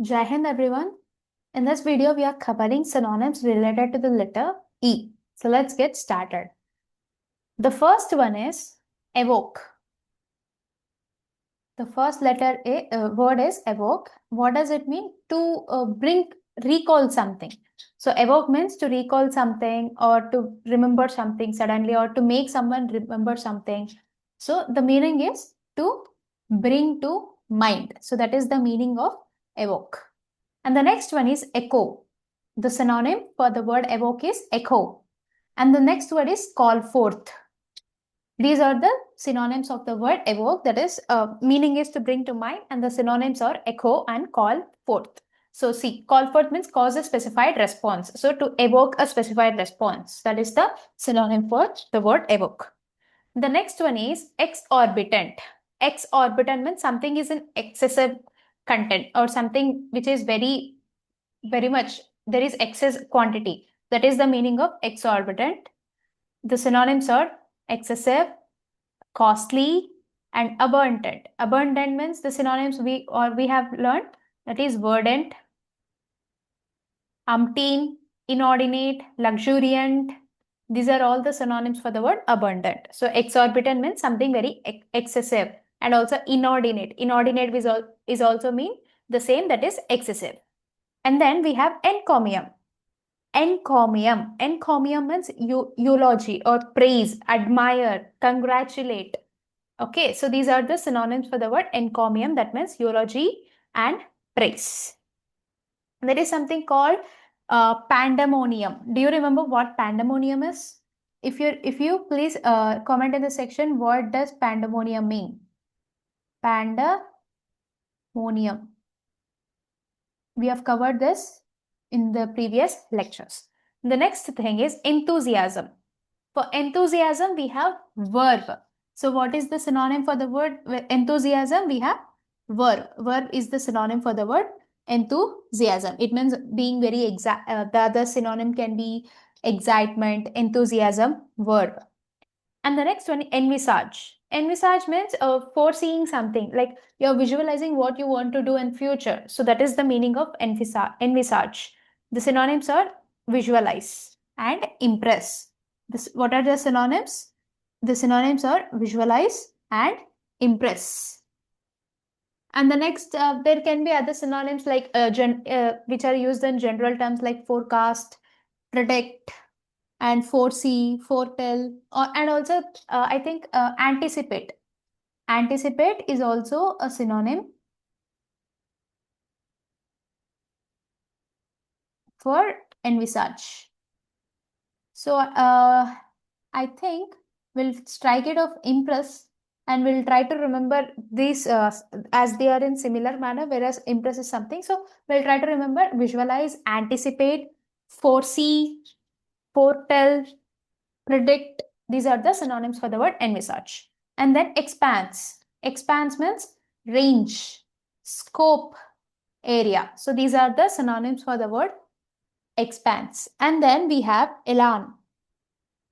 Jai Hind everyone. In this video, we are covering synonyms related to the letter E. So let's get started. The first one is evoke. The first word is evoke. What does it mean? To recall something. So evoke means to recall something or to remember something suddenly or to make someone remember something. So the meaning is to bring to mind. So that is the meaning of evoke. And the next one is echo. The synonym for the word evoke is echo. And the next word is call forth. These are the synonyms of the word evoke, that is, meaning is to bring to mind, and the synonyms are echo and call forth. So, see, call forth means cause a specified response. So, to evoke a specified response, that is the synonym for the word evoke. The next one is exorbitant. Exorbitant means something is in excessive content or something which is very, very much, there is excess quantity. That is the meaning of exorbitant. The synonyms are excessive, costly, and abundant. Abundant means the synonyms we have learned, that is verdant, umpteen, inordinate, luxuriant. These are all the synonyms for the word abundant. So exorbitant means something very excessive, and also inordinate. Inordinate is also mean the same, that is excessive. And then we have encomium. Encomium. Encomium means eulogy or praise, admire, congratulate. Okay, so these are the synonyms for the word encomium, that means eulogy and praise. There is something called pandemonium. Do you remember what pandemonium is? If you please comment in the section, what does pandemonium mean? Pandemonium. We have covered this in the previous lectures. The next thing is enthusiasm. For enthusiasm, we have verb. So what is the synonym for the word enthusiasm? We have verb. Verb is the synonym for the word enthusiasm. It means being very exact. The other synonym can be excitement, enthusiasm, verb. And the next one, envisage. Envisage means foreseeing something, like you're visualizing what you want to do in future. So that is the meaning of envisage. The synonyms are visualize and impress. What are the synonyms? The synonyms are visualize and impress. And the next, there can be other synonyms like which are used in general terms like forecast, predict, and foresee, foretell, and also I think anticipate. Anticipate is also a synonym for envisage. So I think we'll strike it of impress and we'll try to remember these as they are in similar manner, whereas impress is something. So we'll try to remember visualize, anticipate, foresee, foretell, predict. These are the synonyms for the word envisage. And then expanse. Expanse means range, scope, area. So these are the synonyms for the word expanse. And then we have elan.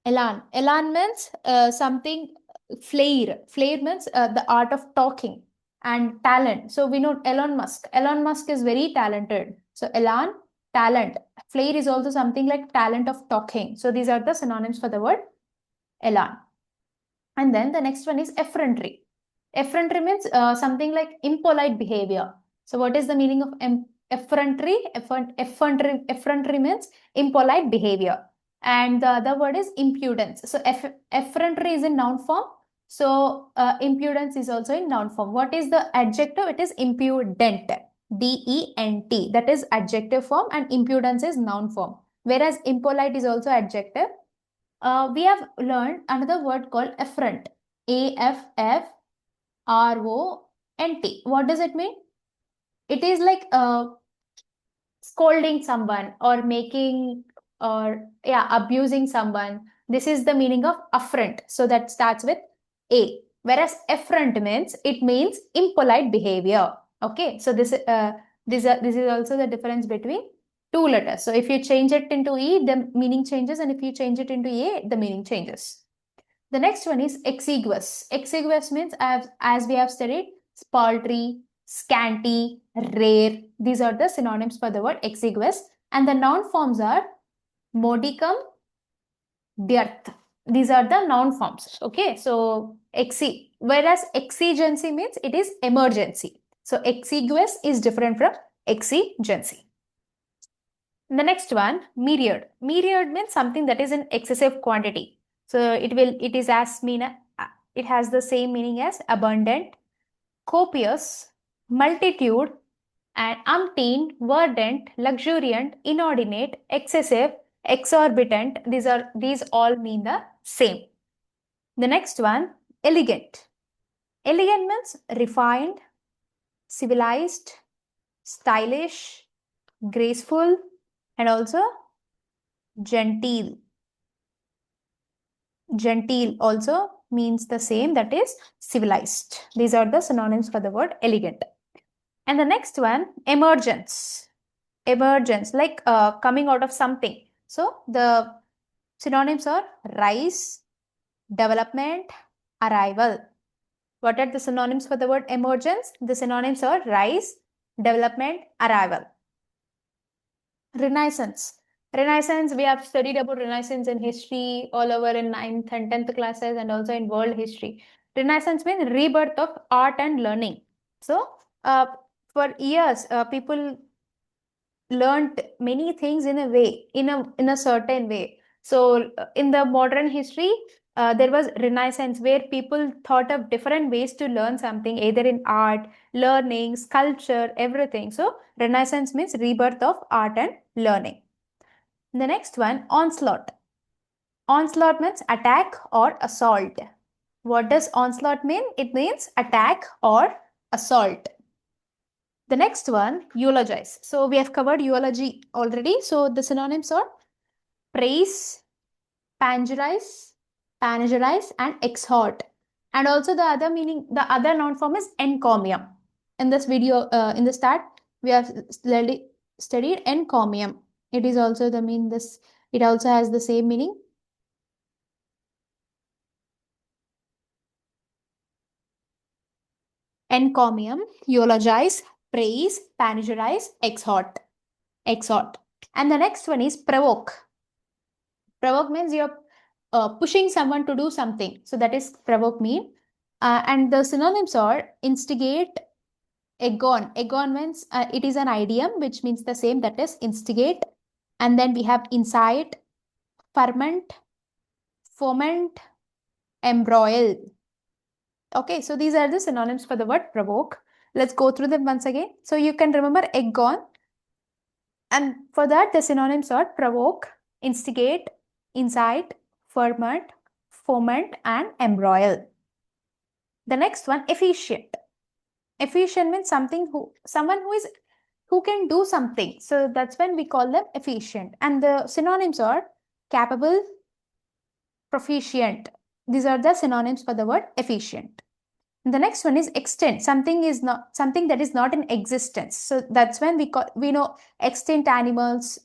Elan. Elan means something flair. Flair means the art of talking, and talent. So we know Elon Musk. Elon Musk is very talented. So elan, talent. Flair is also something like talent of talking. So these are the synonyms for the word elan. And then the next one is effrontery. Effrontery means something like impolite behavior. So what is the meaning of effrontery? Effrontery means impolite behavior. And the other word is impudence. So effrontery is in noun form. So impudence is also in noun form. What is the adjective? It is impudent. DENT. That is adjective form, and impudence is noun form. Whereas impolite is also adjective. We have learned another word called affront. AFFRONT. What does it mean? It is like scolding someone or making or abusing someone. This is the meaning of affront. So that starts with A. Whereas affront means impolite behavior. Okay, so this is also the difference between two letters. So if you change it into E, the meaning changes, and if you change it into A, the meaning changes. The next one is exiguous. Exiguous means, as we have studied, paltry, scanty, rare. These are the synonyms for the word exiguous. And the noun forms are modicum, dearth. These are the noun forms. Okay, so whereas exigency means it is emergency. So exiguous is different from exigency. The next one, myriad. Myriad means something that is in excessive quantity. So it is as it has the same meaning as abundant, copious, multitude, and umpteen, verdant, luxuriant, inordinate, excessive, exorbitant. These all mean the same. The next one, elegant. Elegant means refined, civilized, stylish, graceful, and also genteel. Genteel also means the same, that is civilized. These are the synonyms for the word elegant. And the next one, emergence. Emergence, like coming out of something. So the synonyms are rise, development, arrival. What are the synonyms for the word emergence? The synonyms are rise, development, arrival. Renaissance. Renaissance, we have studied about Renaissance in history all over in 9th and 10th classes and also in world history. Renaissance means rebirth of art and learning. So, for years, people learned many things in a way, in a certain way. So, in the modern history, there was Renaissance where people thought of different ways to learn something, either in art, learning, sculpture, everything. So, Renaissance means rebirth of art and learning. The next one, onslaught. Onslaught means attack or assault. What does onslaught mean? It means attack or assault. The next one, eulogize. So we have covered eulogy already. So the synonyms are praise, panegyrize, and exhort. And also the other meaning, the other noun form is encomium. In this video, in the start, we have studied encomium. It is also the mean this. It also has the same meaning. Encomium, eulogize, praise, panegyrize, exhort. And the next one is provoke. Provoke means you're pushing someone to do something. So that is provoke mean. And the synonyms are instigate, agon. Agon means it is an idiom which means the same, that is instigate. And then we have incite, ferment, foment, embroil. Okay, so these are the synonyms for the word provoke. Let's go through them once again. So you can remember agon. And for that, the synonyms are provoke, instigate, incite, ferment, foment, and embroil. The next one, efficient. Efficient means someone who can do something. So that's when we call them efficient. And the synonyms are capable, proficient. These are the synonyms for the word efficient. The next one is extinct. Something that is not in existence. So that's when we know extinct animals,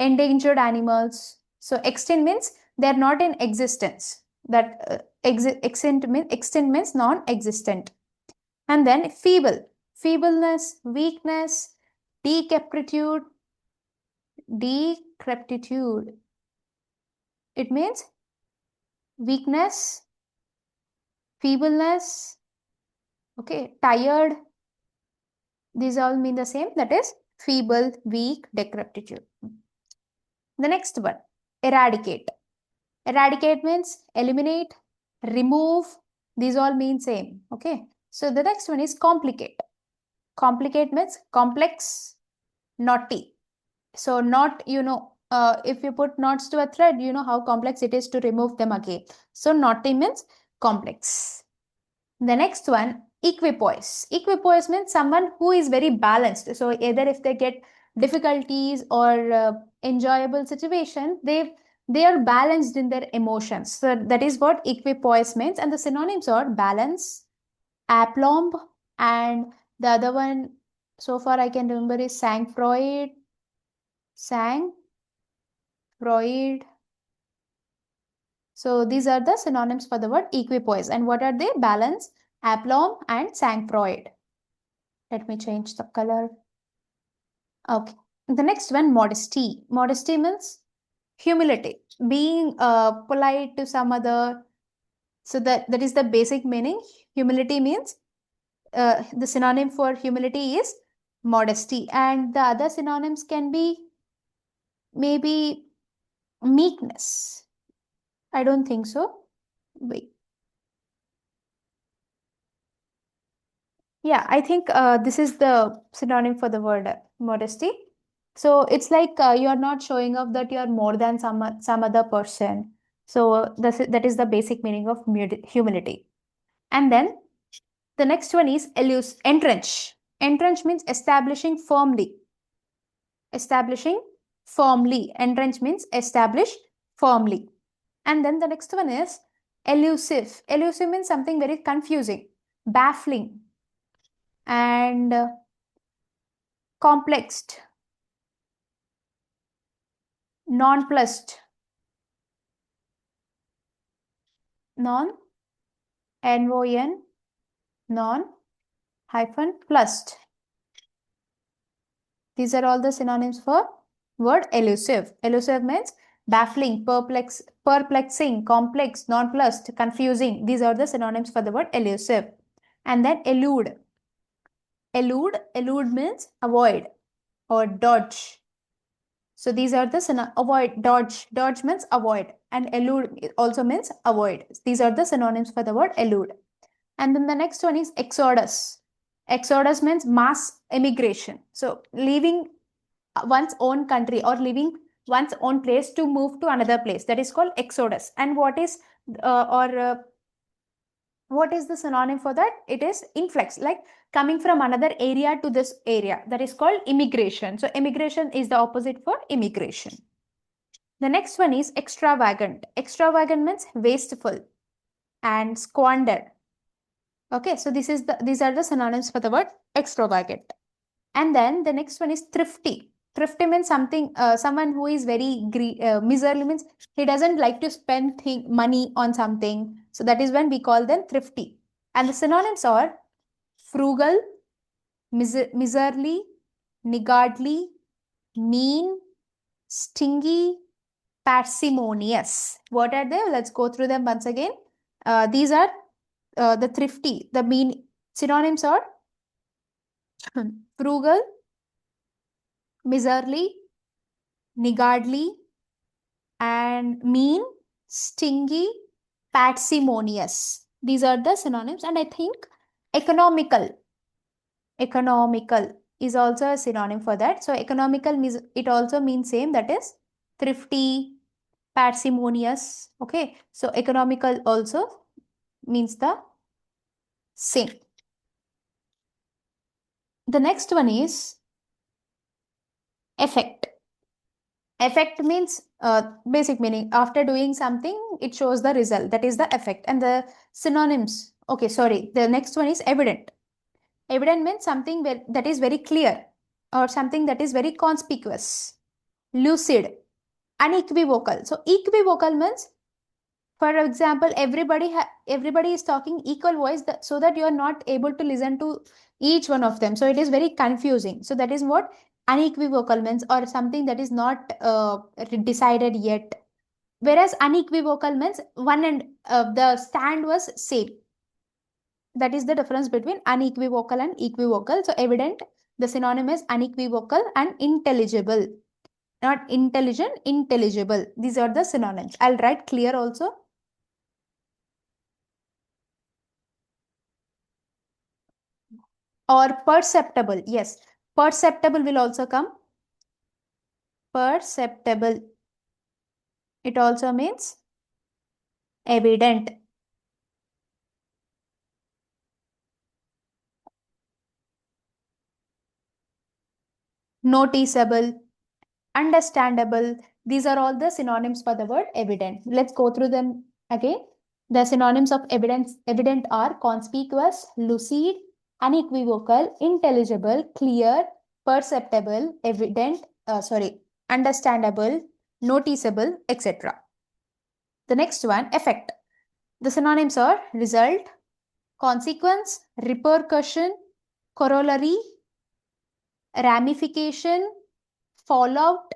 endangered animals. So extinct means they're not in existence. That extinct means non-existent. And then feeble, feebleness, weakness, decrepitude. It means weakness, feebleness. Okay, tired. These all mean the same, that is feeble, weak, decrepitude. The next one, eradicate. Eradicate means eliminate, remove. These all mean same. Okay, so the next one is complicate. Complicate means complex, knotty. So knot, if you put knots to a thread, you know how complex it is to remove them again. So knotty means complex. The next one, equipoise. Equipoise means someone who is very balanced. So either if they get difficulties or enjoyable situation, they are balanced in their emotions. So that is what equipoise means. And the synonyms are balance, aplomb, and the other one so far I can remember is sang-froid. So these are the synonyms for the word equipoise. And what are they? Balance, aplomb, and sang-froid. Let me change the color. Okay. The next one, modesty. Modesty means humility, being polite to some other. So that is the basic meaning. Humility means the synonym for humility is modesty, and the other synonyms can be maybe meekness. I don't think so. Wait. Yeah, I think this is the synonym for the word modesty. So it's like you are not showing off that you are more than some other person. So that is the basic meaning of humility. And then the next one is entrench. Entrench means establishing firmly. Establishing firmly. Entrench means establish firmly. And then the next one is elusive. Elusive means something very confusing, baffling, and complexed, nonplussed, non, N-O-N, non, hyphen, plussed. These are all the synonyms for word elusive. Elusive means baffling, perplexing, complex, nonplussed, confusing. These are the synonyms for the word elusive. And then elude. Elude means avoid or dodge. So these are the avoid, dodge means avoid, and elude also means avoid. These are the synonyms for the word elude. And then the next one is exodus. Exodus means mass immigration. So leaving one's own country or leaving one's own place to move to another place. That is called exodus. And what is the synonym for that? It is influx, like coming from another area to this area. That is called immigration. So immigration is the opposite for immigration. The next one is extravagant. Extravagant means wasteful and squandered. Okay, so these are the synonyms for the word extravagant. And then the next one is thrifty. Thrifty means someone who is very miserly, means he doesn't like to spend money on something. So that is when we call them thrifty. And the synonyms are frugal, miserly, niggardly, mean, stingy, parsimonious. What are they? Let's go through them once again. These are the thrifty. The mean synonyms are frugal, miserly, niggardly, and mean, stingy, parsimonious. These are the synonyms. And I think economical. Economical is also a synonym for that. So economical means, it also means same, that is thrifty, parsimonious. Okay. So economical also means the same. The next one is effect. Effect means basic meaning. After doing something, it shows the result. That is the effect. And the synonyms. Okay, sorry. The next one is evident. Evident means something that is very clear or something that is very conspicuous. Lucid, unequivocal. So equivocal means, for example, everybody is talking equal voice, so that you are not able to listen to each one of them. So it is very confusing. So that is what unequivocal means, or something that is not decided yet. Whereas unequivocal means one and the stand was same. That is the difference between unequivocal and equivocal. So evident, the synonym is unequivocal and intelligible. Not intelligent, intelligible. These are the synonyms. I'll write clear also. Or perceptible. Yes, perceptible will also come. Perceptible. It also means evident. Noticeable, understandable. These are all the synonyms for the word evident. Let's go through them again. The synonyms of evident are conspicuous, lucid, unequivocal, intelligible, clear, perceptible, understandable, noticeable, etc. The next one, effect. The synonyms are result, consequence, repercussion, corollary, ramification, fallout.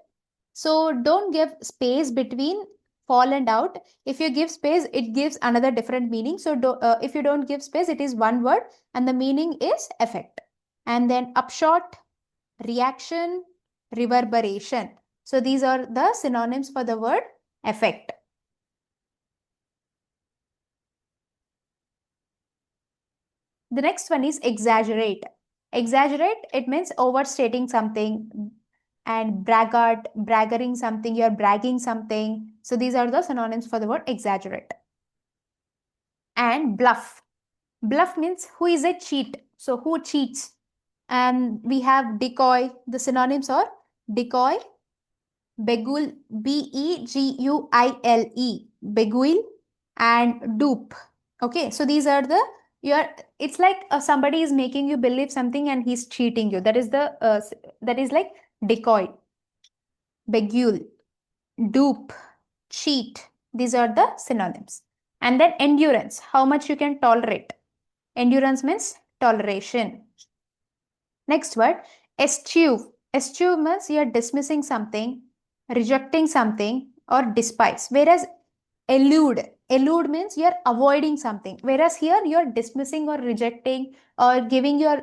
So don't give space between fall and out. If you give space, it gives another different meaning. So if you don't give space, it is one word and the meaning is effect. And then upshot, reaction, reverberation. So these are the synonyms for the word effect. The next one is exaggerate. Exaggerate, it means overstating something, and braggart, bragging something, you're bragging something. So these are the synonyms for the word exaggerate. And bluff. Bluff means who is a cheat. So who cheats? And we have decoy. The synonyms are decoy, beguile, beguile, beguile, and dupe. Okay, so these are the it's like somebody is making you believe something and he's cheating you. That is that is like decoy, beguile, dupe, cheat. These are the synonyms. And then endurance, how much you can tolerate. Endurance means toleration. Next word, eschew. Eschew means you are dismissing something, rejecting something, or despise. Whereas elude, elude means you are avoiding something. Whereas here you are dismissing or rejecting or giving your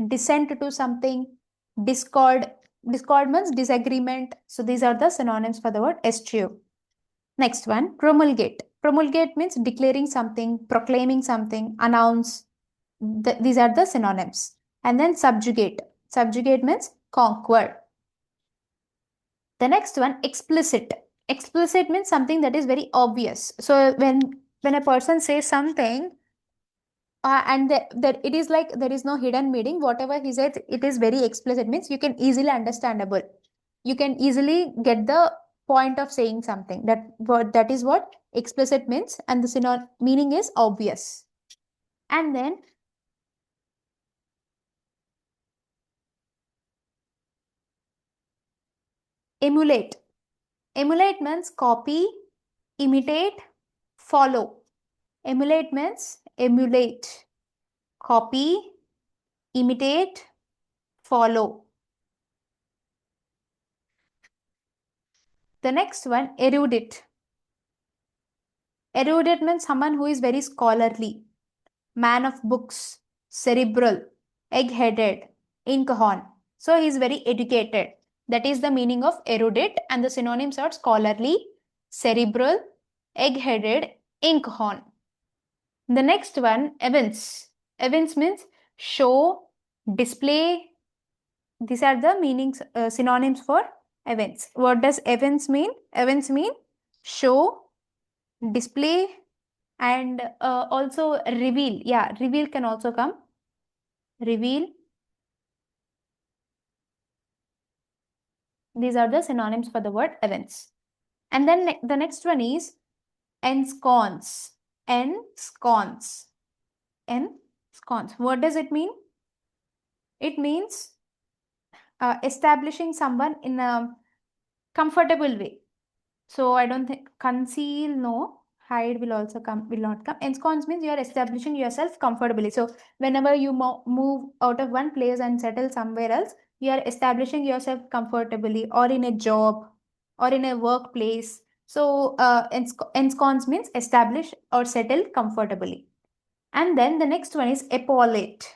dissent to something. Discord, discord means disagreement. So these are the synonyms for the word eschew. Next one, promulgate. Promulgate means declaring something, proclaiming something, announce. These are the synonyms. And then subjugate. Subjugate means conquer. The next one, explicit. Explicit means something that is very obvious. So when a person says something and that it is like there is no hidden meaning, whatever he said, it is very explicit, means you can easily understandable. You can easily get the point of saying something. That is what explicit means, and the meaning is obvious. And then emulate. Emulate means copy, imitate, follow. Emulate means emulate, copy, imitate, follow. The next one, erudite. Erudite means someone who is very scholarly, man of books, cerebral, egg-headed, inkhorn. So he is very educated. That is the meaning of erudite, and the synonyms are scholarly, cerebral, egg-headed, inkhorn. The next one, evince. Evince means show, display. These are the meanings, synonyms for evince. What does evince mean? Evince mean show, display, and also reveal. Yeah, reveal can also come. Reveal. These are the synonyms for the word evince. And then the next one is ensconce. Ensconce. Ensconce. What does it mean? It means establishing someone in a comfortable way. So I don't think conceal, no. Hide will also come, will not come. Ensconce means you are establishing yourself comfortably. So whenever you move out of one place and settle somewhere else, you are establishing yourself comfortably, or in a job or in a workplace. So ensconce means establish or settle comfortably. And then the next one is epaulette.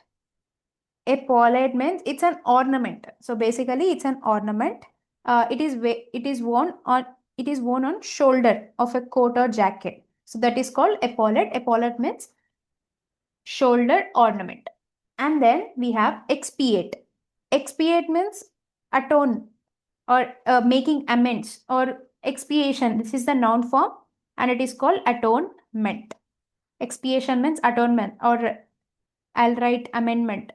Epaulette means it's an ornament. So basically it's an ornament. It is worn on shoulder of a coat or jacket. So that is called epaulette. Epaulette means shoulder ornament. And then we have expiate. Expiate means atone or making amends or expiation. This is the noun form and it is called atonement. Expiation means atonement, or I'll write amendment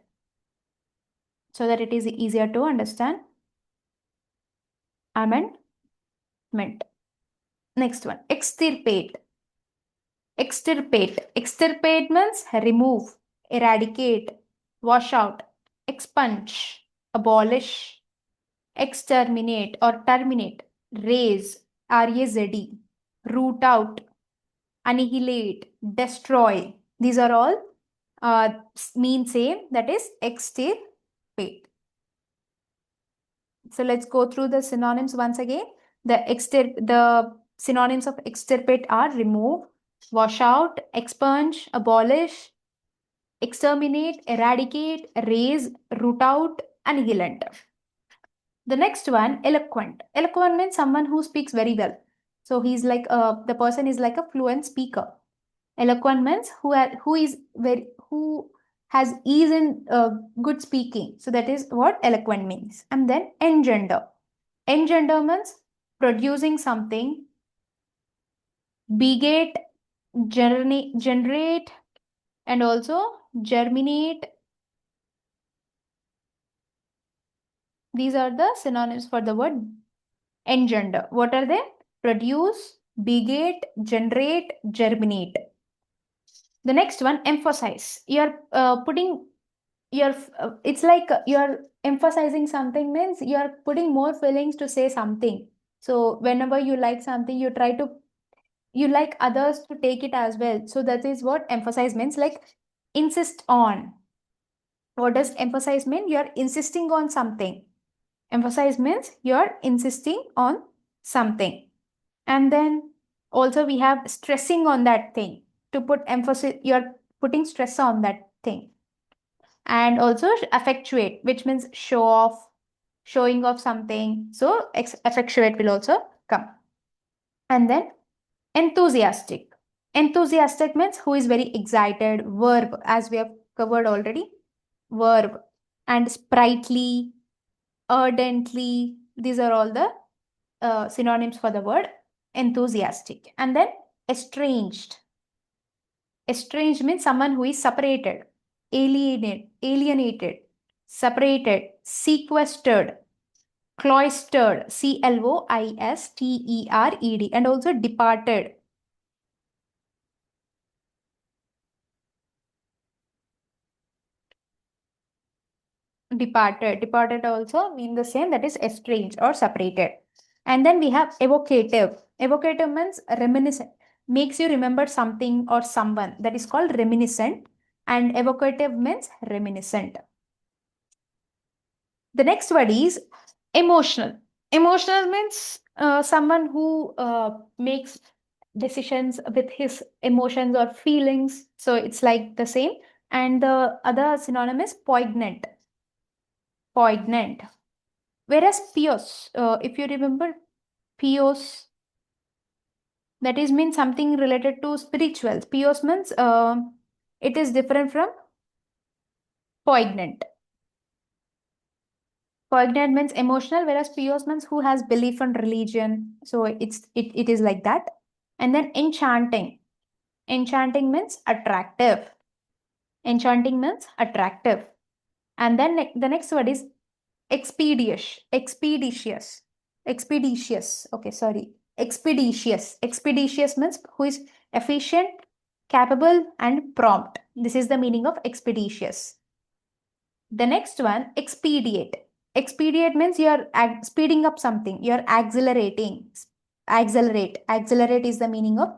so that it is easier to understand. Amendment. Next one, extirpate. Extirpate. Extirpate means remove, eradicate, wash out, expunge, abolish, exterminate or terminate, raze, R-A-Z-E, root out, annihilate, destroy. These are all mean same, that is extirpate. So let's go through the synonyms once again. The synonyms of extirpate are remove, wash out, expunge, abolish, exterminate, eradicate, erase, root out, annihilate. The next one, eloquent. Eloquent means someone who speaks very well. So he's like the person is like a fluent speaker. Eloquent means who has ease in good speaking. So that is what eloquent means. And then engender. Engender means producing something. Beget, generate, and also germinate. These are the synonyms for the word engender. What are they? Produce, beget, generate, germinate. The next one, emphasize. You're putting your, it's like you're emphasizing something means you're putting more feelings to say something. So whenever you like something, you like others to take it as well. So that is what emphasize means, like insist on. What does emphasize mean? You're insisting on something. Emphasize means you're insisting on something. And then also we have stressing on that thing. To put emphasis, you're putting stress on that thing. And also effectuate, which means show off, showing off something. So effectuate will also come. And then enthusiastic. Enthusiastic means who is very excited. Verb, as we have covered already. Verb. And sprightly, ardently. These are all the synonyms for the word enthusiastic. And then estranged. Estranged means someone who is separated, alienated, separated, sequestered, cloistered, cloistered, and also departed. Departed also mean the same, that is estranged or separated. And then we have evocative. Evocative means reminiscent, makes you remember something or someone, that is called reminiscent. And evocative means reminiscent. The next word is emotional. Emotional means someone who makes decisions with his emotions or feelings. So it's like the same. And the other synonym is poignant. Poignant. Whereas pious, if you remember pious, that is means something related to spirituals. Pious means it is different from poignant. Poignant means emotional, whereas pious means who has belief in religion. So it is like that. And then enchanting. Enchanting means attractive. Enchanting means attractive. And then the next word is expeditious. Expeditious. Expeditious. Okay, sorry. Expeditious. Expeditious means who is efficient, capable, and prompt. This is the meaning of expeditious. The next one, expedite. Expedite means you're speeding up something, you're accelerating. Accelerate. Accelerate is the meaning of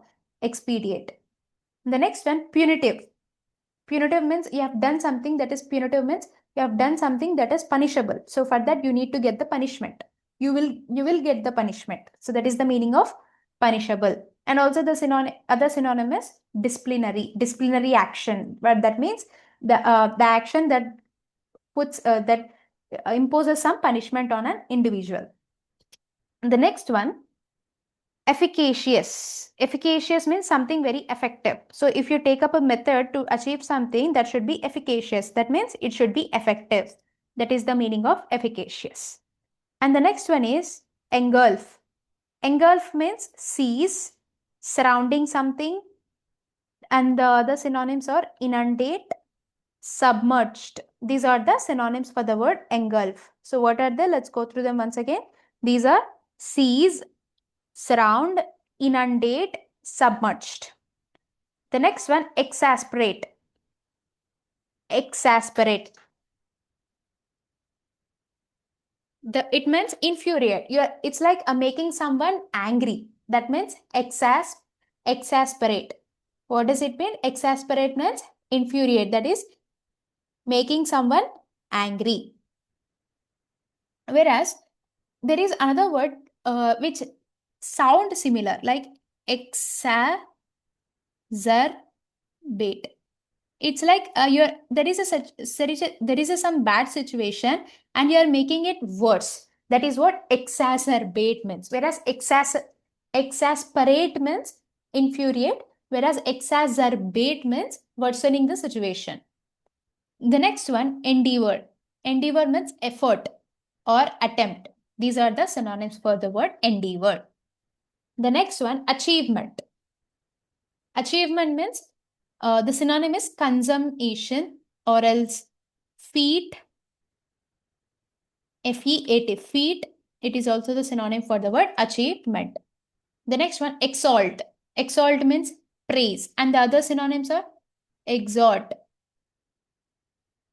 expedite. The next one, punitive. Punitive means you have done something that is punitive means you have done something that is punishable. So for that you need to get the punishment. You will get the punishment. So that is the meaning of punishable. And also the other synonym is disciplinary action. But that means the action that imposes some punishment on an individual. The next one, efficacious. Efficacious means something very effective. So if you take up a method to achieve something, that should be efficacious. That means it should be effective. That is the meaning of efficacious. And the next one is engulf. Engulf means seize, surrounding something. And the other synonyms are inundate, submerged. These are the synonyms for the word engulf. So what are they? Let's go through them once again. These are seize, surround, inundate, submerged. The next one, exasperate. Exasperate. It means infuriate. It's like making someone angry. That means exasperate. What does it mean? Exasperate means infuriate, that is making someone angry. Whereas there is another word which sound similar, like exacerbate. It's like you're there is a such there is a some bad situation and you are making it worse. That is what exacerbate means. Whereas exasperate means infuriate, whereas exacerbate means worsening the situation. The next one, endeavor. Endeavor means effort or attempt. These are the synonyms for the word endeavor. The next one, achievement. Achievement means the synonym is consummation or else feat, F-E-A-T, feat. It is also the synonym for the word achievement. The next one, exalt. Exalt means praise, and the other synonyms are exhort,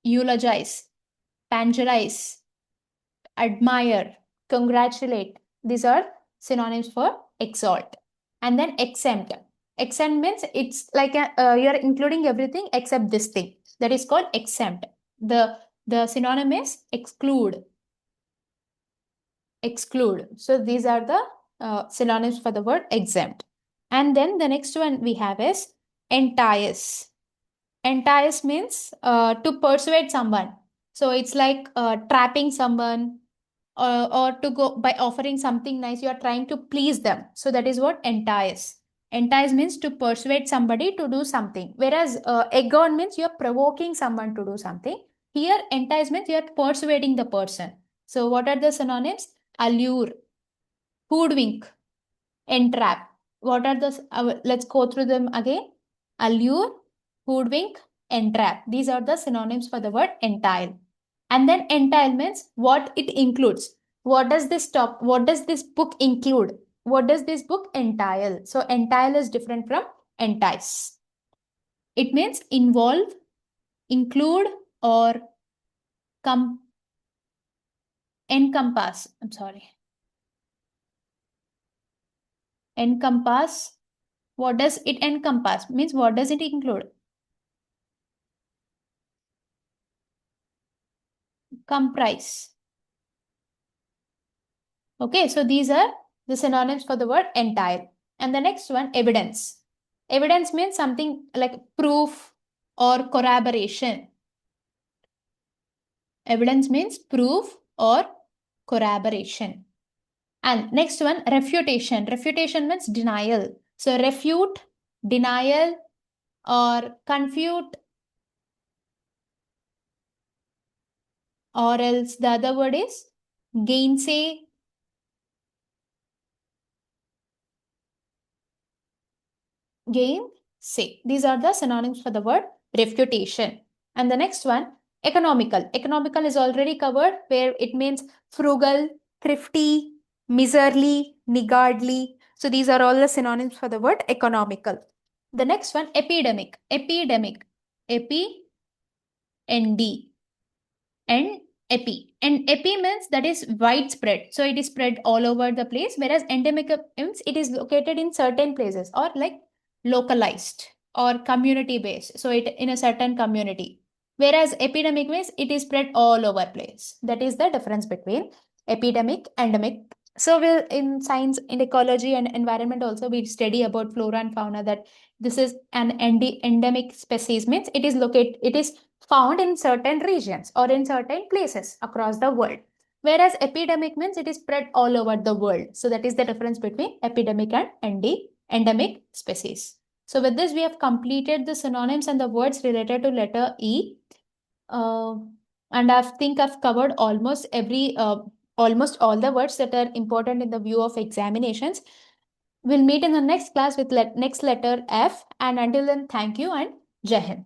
eulogize, panegyrize, admire, congratulate. These are synonyms for exalt. And then exempt. Exempt means it's like you're including everything except this thing. That is called exempt. The synonym is exclude. Exclude. So these are the synonyms for the word exempt. And then the next one we have is entice. Entice means to persuade someone. So it's like trapping someone, or to go by offering something nice, you are trying to please them. So that is what entice. Entice means to persuade somebody to do something. Whereas egg on means you are provoking someone to do something. Here, entice means you are persuading the person. So what are the synonyms? Allure, hoodwink, entrap. What are the, let's go through them again. Allure, hoodwink, entrap. These are the synonyms for the word entail. And then entail means what it includes. What does this book include? What does this book entail? So entail is different from entice. It means involve, include, or encompass. I'm sorry. Encompass. What does it encompass? Means what does it include? Comprise. Okay, so these are the synonyms for the word entire. And the next one, evidence. Evidence means something like proof or corroboration. Evidence means proof or corroboration. And next one, refutation. Refutation means denial. So refute, denial, or confute, or else the other word is gainsay. Gainsay. These are the synonyms for the word refutation. And the next one, economical. Economical is already covered, where it means frugal, thrifty, miserly, niggardly. So these are all the synonyms for the word economical. The next one, epidemic. Epidemic. Epi, ND. And epi. And epi means that is widespread. So it is spread all over the place, whereas endemic means it is located in certain places or like localized or community based. So it in a certain community. Whereas epidemic means it is spread all over place. That is the difference between epidemic, endemic. So we'll in science, in ecology and environment also we study about flora and fauna, that this is an endemic species means it is found in certain regions or in certain places across the world. Whereas epidemic means it is spread all over the world. So that is the difference between epidemic and endemic species. So with this, we have completed the synonyms and the words related to letter E. And I think I've covered almost almost all the words that are important in the view of examinations. We'll meet in the next class with next letter F. And until then, thank you and Jai Hind.